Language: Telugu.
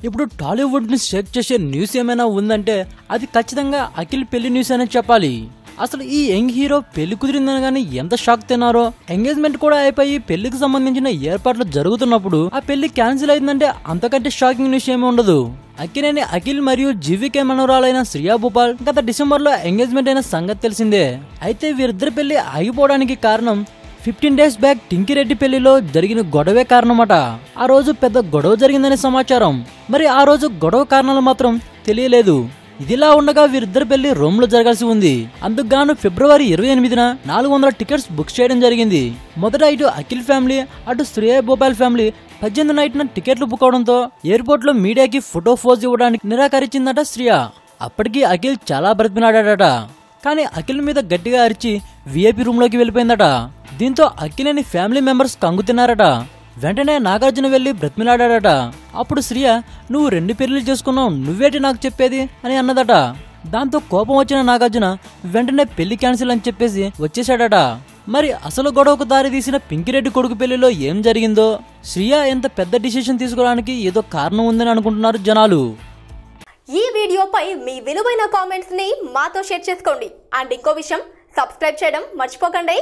ఇప్పుడు టాలీవుడ్ ని షేక్ చేసే న్యూస్ ఏమైనా ఉందంటే అది ఖచ్చితంగా అఖిల్ పెళ్లి న్యూస్ అనే చెప్పాలి. అసలు ఈ యంగ్ హీరో పెళ్లి కుదిరిందని గానీ ఎంత షాక్ తిన్నారో. ఎంగేజ్మెంట్ కూడా అయిపోయి పెళ్లికి సంబంధించిన ఏర్పాట్లు జరుగుతున్నప్పుడు ఆ పెళ్లి క్యాన్సిల్ అయిందంటే అంతకంటే షాకింగ్ న్యూస్ ఏమీ ఉండదు. అక్కినేని అఖిల్ మరియు జీవికే మనవరాలైన శ్రియా భూపాల్ గత డిసెంబర్ లో ఎంగేజ్మెంట్ అయిన సంగతి తెలిసిందే. అయితే వీరిద్దరి పెళ్లి ఆగిపోవడానికి కారణం 15 days బ్యాక్ టింకిరెడ్డి పెళ్లిలో జరిగిన గొడవే కారణమట. ఆ రోజు పెద్ద గొడవ జరిగిందనే సమాచారం. మరి ఆ రోజు గొడవ కారణాలు మాత్రం తెలియలేదు. ఇదిలా ఉండగా వీరిద్దరి పెళ్లి రోమ్ లో జరగాల్సి ఉంది. అందుకుగాను ఫిబ్రవరి 28న 400 టికెట్స్ బుక్ చేయడం జరిగింది. మొదట ఇటు అఖిల్ ఫ్యామిలీ అటు శ్రియా భూపాల్ ఫ్యామిలీ 18 నైట్న టికెట్లు బుక్ అవడంతో ఎయిర్పోర్ట్ లో మీడియాకి ఫోటో పోజ్ ఇవ్వడానికి నిరాకరించిందట శ్రియా. అప్పటికి అఖిల్ చాలా బ్రతిమిలాడాడట. కానీ అఖిల్ మీద గట్టిగా అరిచి విఐపి రూమ్ లోకి వెళ్ళిపోయిందట. దీంతో అఖిలేని ఫ్యామిలీ మెంబర్స్ కంగు తిన్నారట. వెంటనే నాగార్జున వెళ్లి బ్రతిమిలాడాడట. అప్పుడు శ్రియా, నువ్వు 2 పెళ్లిళ్ళు చేసుకున్నావు, నువ్వేటి నాకు చెప్పేది అని అన్నదట. దాంతో కోపం వచ్చిన నాగార్జున వెంటనే పెళ్లి క్యాన్సిల్ అని చెప్పేసి వచ్చేసాడట. మరి అసలు గొడవకు దారి తీసిన పింకిరెడ్డి కొడుకు పెళ్లిలో ఏం జరిగిందో, శ్రియా ఎంత పెద్ద డిసిషన్ తీసుకోవడానికి ఏదో కారణం ఉందని అనుకుంటున్నారు జనాలు. ఈ వీడియోపై మీ విలువైన కామెంట్స్ ని మాతో షేర్ చేసుకోండి. అండ్ ఇంకో విషయం, సబ్స్క్రైబ్ చేయడం మర్చిపోకండి.